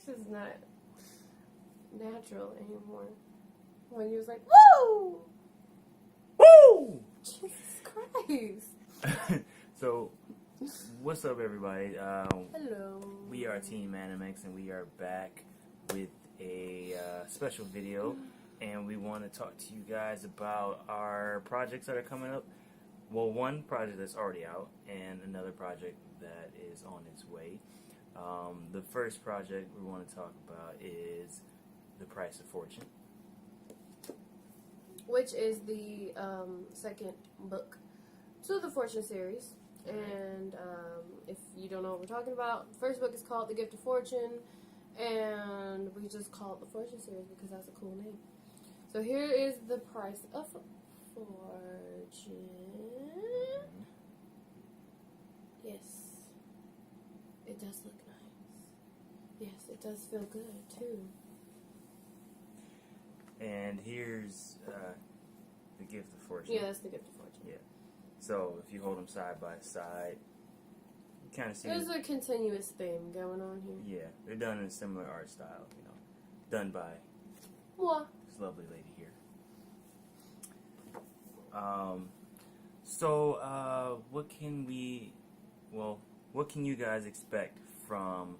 is not natural anymore. When you was like, woo! Woo! Jesus Christ. So, what's up, everybody? Hello. We are Team Anamex, and we are back with a special video. And we want to talk to you guys about our projects that are coming up. Well, one project that's already out, and another project that is on its way. The first project we want to talk about is The Price of Fortune, which is the second book to the Fortune series. And if you don't know what we're talking about, the first book is called The Gift of Fortune, and we just call it the Fortune series because that's a cool name. So here is The Price of Fortune. Yes, it does look nice. Yes, it does feel good too. and here's The Gift of Fortune. Yeah, that's The Gift of Fortune. Yeah. So if you hold them side by side, you kind of see. There's a continuous theme going on here. Yeah, they're done in a similar art style, done by What? this lovely lady here. So what can you guys expect from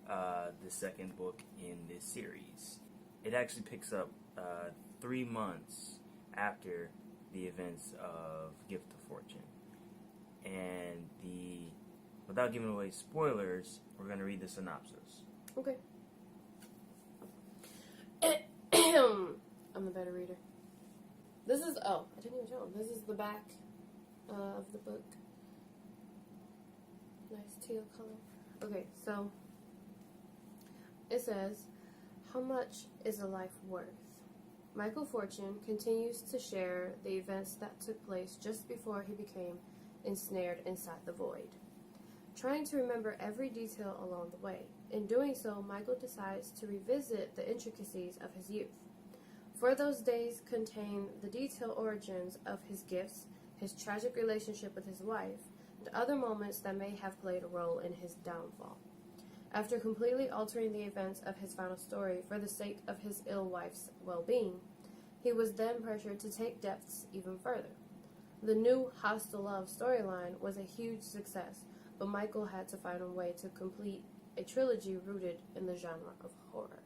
the second book in this series? It actually picks up 3 months after the events of Gift of Fortune. And without giving away spoilers, we're going to read the synopsis. Okay. I'm the better reader. I didn't even show them. This is the back of the book. Nice teal color. Okay, so it says, how much is a life worth? Michael Fortune continues to share the events that took place just before he became ensnared inside the void, trying to remember every detail along the way. In doing so, Michael decides to revisit the intricacies of his youth. For those days contain the detailed origins of his gifts, his tragic relationship with his wife, and other moments that may have played a role in his downfall. After completely altering the events of his final story for the sake of his ill wife's well-being, he was then pressured to take depths even further. The new Hostile Love storyline was a huge success, but Michael had to find a way to complete a trilogy rooted in the genre of horror.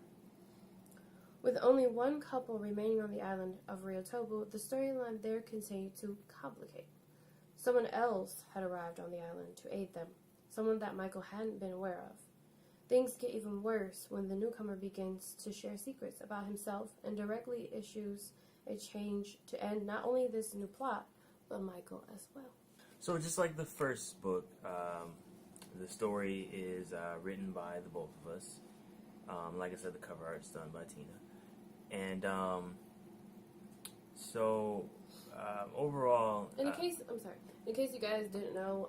With only one couple remaining on the island of Ryotobu, the storyline there continued to complicate. Someone else had arrived on the island to aid them, someone that Michael hadn't been aware of. Things get even worse when the newcomer begins to share secrets about himself and directly issues a change to end not only this new plot, but Michael as well. So just like the first book, the story is written by the both of us. Like I said, the cover art's done by Tina. And overall... In case you guys didn't know,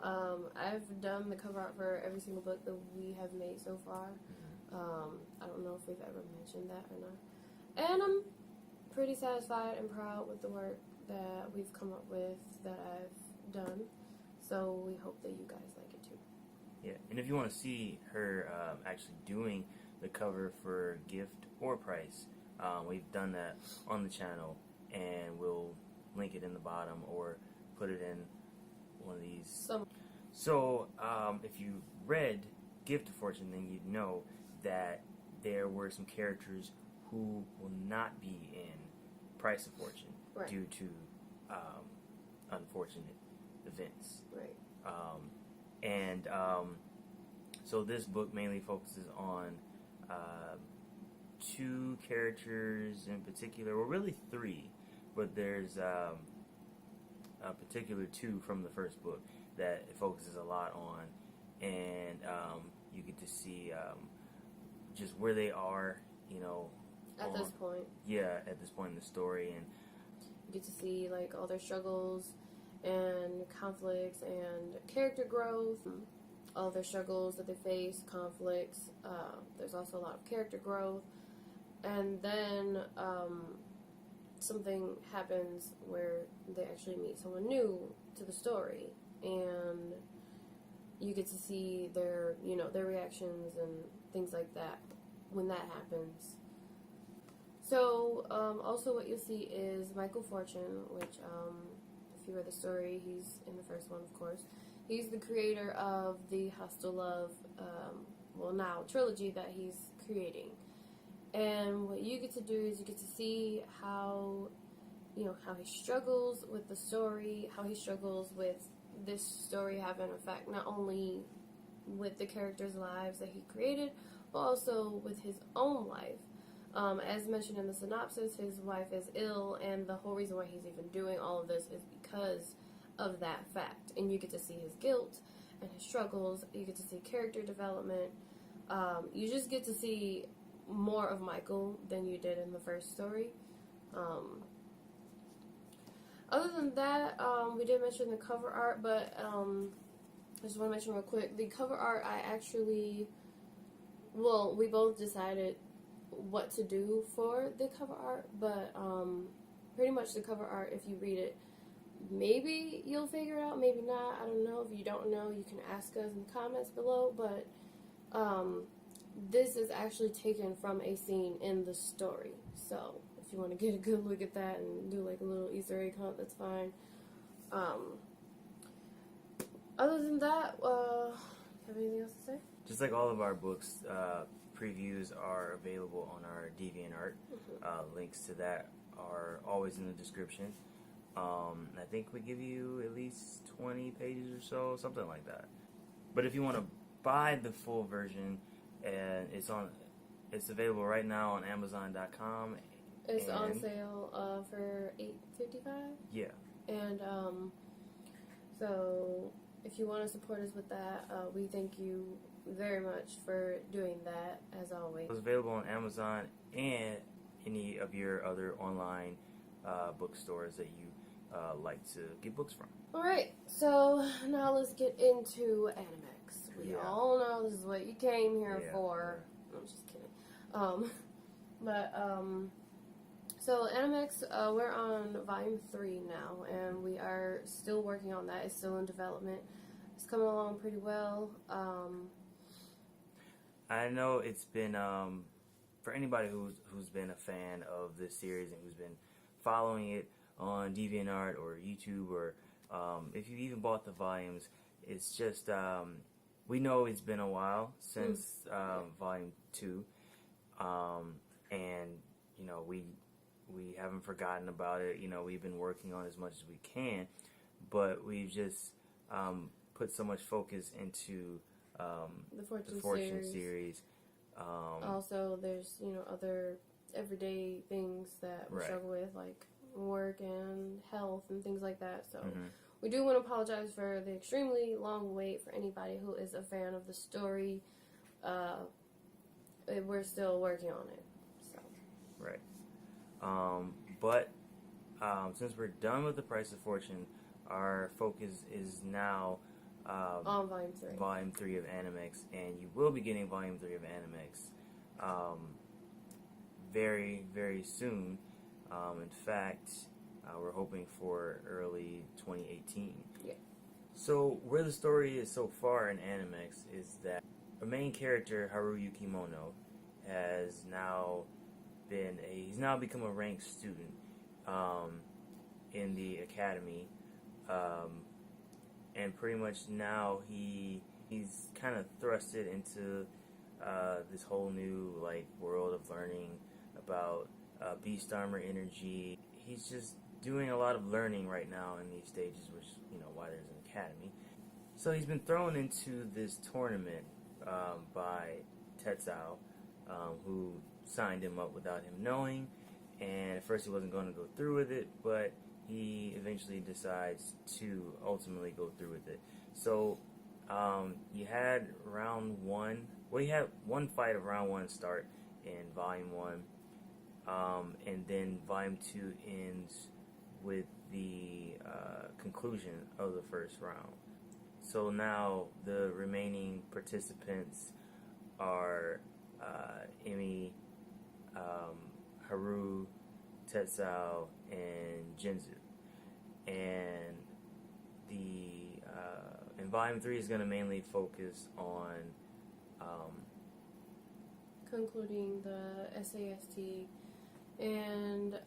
I've done the cover art for every single book that we have made so far. I don't know if we've ever mentioned that or not. And I'm pretty satisfied and proud with the work that we've come up with, that I've done. So we hope that you guys like it too. Yeah, and if you want to see her actually doing the cover for Gift or Price, we've done that on the channel, and we'll link it in the bottom or put it in one of these. So if you read Gift of Fortune, then you'd know that there were some characters who will not be in Price of Fortune, right, due to unfortunate events. Right. So this book mainly focuses on 2 characters in particular, well, really 3, but there's a particular 2 from the first book that it focuses a lot on, and you get to see just where they are, at this point. Yeah, at this point in the story, and you get to see like all their struggles and conflicts and character growth, all their struggles that they face, conflicts. There's also a lot of character growth, and then something happens where they actually meet someone new to the story, and you get to see their reactions and things like that. when that happens. So, also what you'll see is Michael Fortune, which, if you read the story, he's in the first one, of course. He's the creator of the Hostile Love, now trilogy that he's creating. And what you get to do is you get to see how, how he struggles with the story, how he struggles with this story having an effect not only with the characters' lives that he created, but also with his own life. As mentioned in the synopsis, his wife is ill, and the whole reason why he's even doing all of this is because of that fact. And you get to see his guilt and his struggles. You get to see character development. You just get to see more of Michael than you did in the first story. Other than that, we did mention the cover art, but I just want to mention real quick, the cover art we both decided what to do for the cover art, but pretty much the cover art, if you read it, maybe you'll figure it out, maybe not, I don't know. If you don't know, you can ask us in the comments below, but this is actually taken from a scene in the story, so if you want to get a good look at that and do like a little Easter egg hunt, that's fine. Other than that, have anything else to say? Just like all of our books, previews are available on our DeviantArt. Links to that are always in the description. I think we give you at least 20 pages or so, something like that. But if you want to buy the full version, and it's available right now on Amazon.com. It's on sale for $8.55. Yeah. And so if you want to support us with that, we thank you very much for doing that, as always. It's available on Amazon and any of your other online bookstores that you like to get books from. Alright, so now let's get into Anamex. We all know this is what you came here for. I'm just kidding. So Anamex, we're on volume 3 now, and we are still working on that. It's still in development. It's coming along pretty well. I know it's been, for anybody who's been a fan of this series and who's been following it on DeviantArt or YouTube, or if you even bought the volumes, it's just, we know it's been a while since volume 2, and, we haven't forgotten about it. We've been working on as much as we can, but we've just put so much focus into the Fortune series. Also, there's other everyday things that we struggle with, like work and health and things like that. So we do want to apologize for the extremely long wait for anybody who is a fan of the story. We're still working on it. So. Right. But since we're done with The Price of Fortune, our focus is now on volume 3. Volume 3 of Anamex, and you will be getting volume 3 of Anamex very, very soon. In fact, we're hoping for early 2018. Yeah. So where the story is so far in Anamex is that the main character, Haru Yukimono, has now he's now become a ranked student in the academy, and pretty much now he's kind of thrusted into this whole new world of learning about beast armor energy. He's just doing a lot of learning right now in these stages, which why there's an academy. So he's been thrown into this tournament by Tetsao, who signed him up without him knowing, and at first he wasn't going to go through with it, but he eventually decides to ultimately go through with it. So you had round 1, you had one fight of round 1 start in volume 1, and then volume 2 ends with the conclusion of the first round. So now the remaining participants are Emi, Haru, Tetsao, and Jinzu. And volume 3 is going to mainly focus on concluding the SAST. And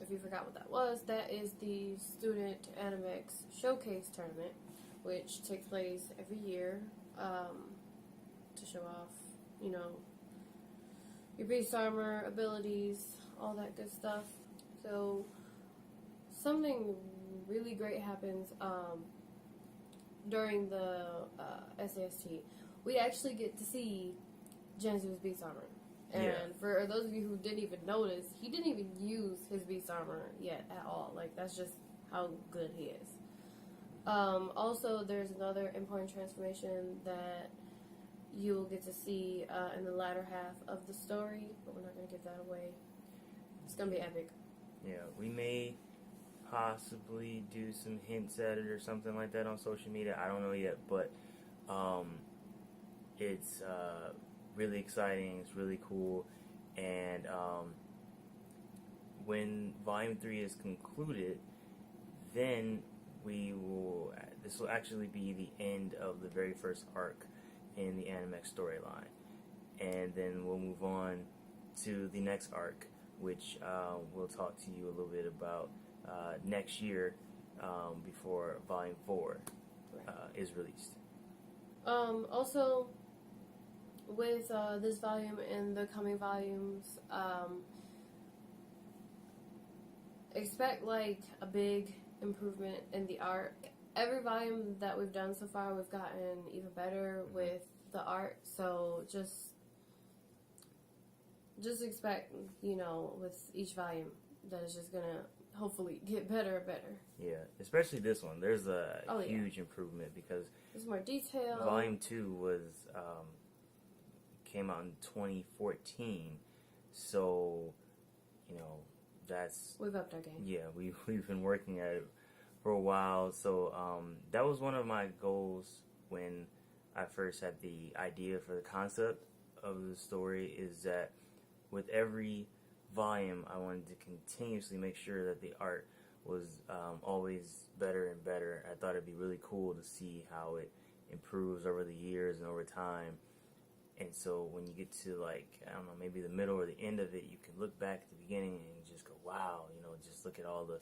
if you forgot what that was, that is the Student Anamex Showcase Tournament, which takes place every year to show off, you know, your beast armor, abilities, all that good stuff. So something really great happens during the SAST. We actually get to see Jansu's beast armor. And for those of you who didn't even notice, he didn't even use his beast armor yet at all. Like, that's just how good he is. Also, there's another important transformation that you'll get to see in the latter half of the story, but we're not going to give that away. It's going to be epic. Yeah, we may possibly do some hints at it or something like that on social media. I don't know yet, but it's really exciting. It's really cool. And when Volume 3 is concluded, then this will actually be the end of the very first arc in the Anamex storyline. And then we'll move on to the next arc, which we'll talk to you a little bit about next year before Volume 4 is released. Also, with this volume and the coming volumes, expect like a big improvement in the art. Every volume that we've done so far, we've gotten even better with the art. So just expect, you know, with each volume that it's just gonna hopefully get better and better. Yeah, especially this one. There's a huge improvement because there's more detail. Volume 2 was came out in 2014, so you know we've upped our game. Yeah, we've been working at it for a while. So that was one of my goals when I first had the idea for the concept of the story. Is that with every volume, I wanted to continuously make sure that the art was always better and better. I thought it'd be really cool to see how it improves over the years and over time. And so when you get to, like, I don't know, maybe the middle or the end of it, you can look back at the beginning and you just go, wow, you know, just look at all the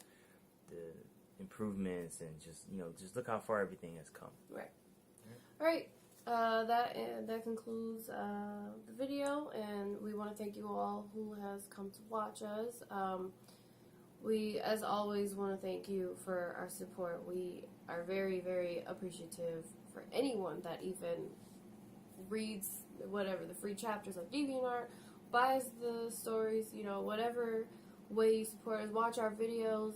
improvements and just look how far everything has come. Right. All right. That concludes the video, and we want to thank you all who has come to watch us. We, as always, want to thank you for our support. We are very, very appreciative for anyone that even reads whatever the free chapters of DeviantArt, buys the stories, you know, whatever way you support us, watch our videos.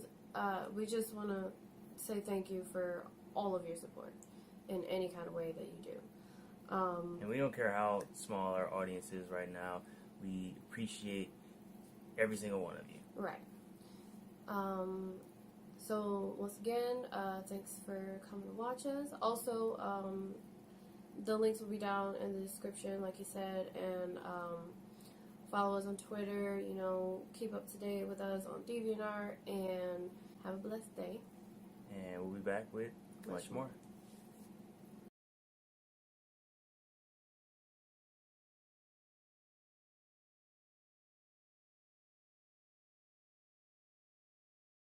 We just want to say thank you for all of your support in any kind of way that you do. And we don't care how small our audience is right now. We appreciate every single one of you. Right. So once again, thanks for coming to watch us. Also, the links will be down in the description, like you said, and follow us on Twitter. You know, keep up to date with us on DeviantArt, and have a blessed day. And we'll be back with much more.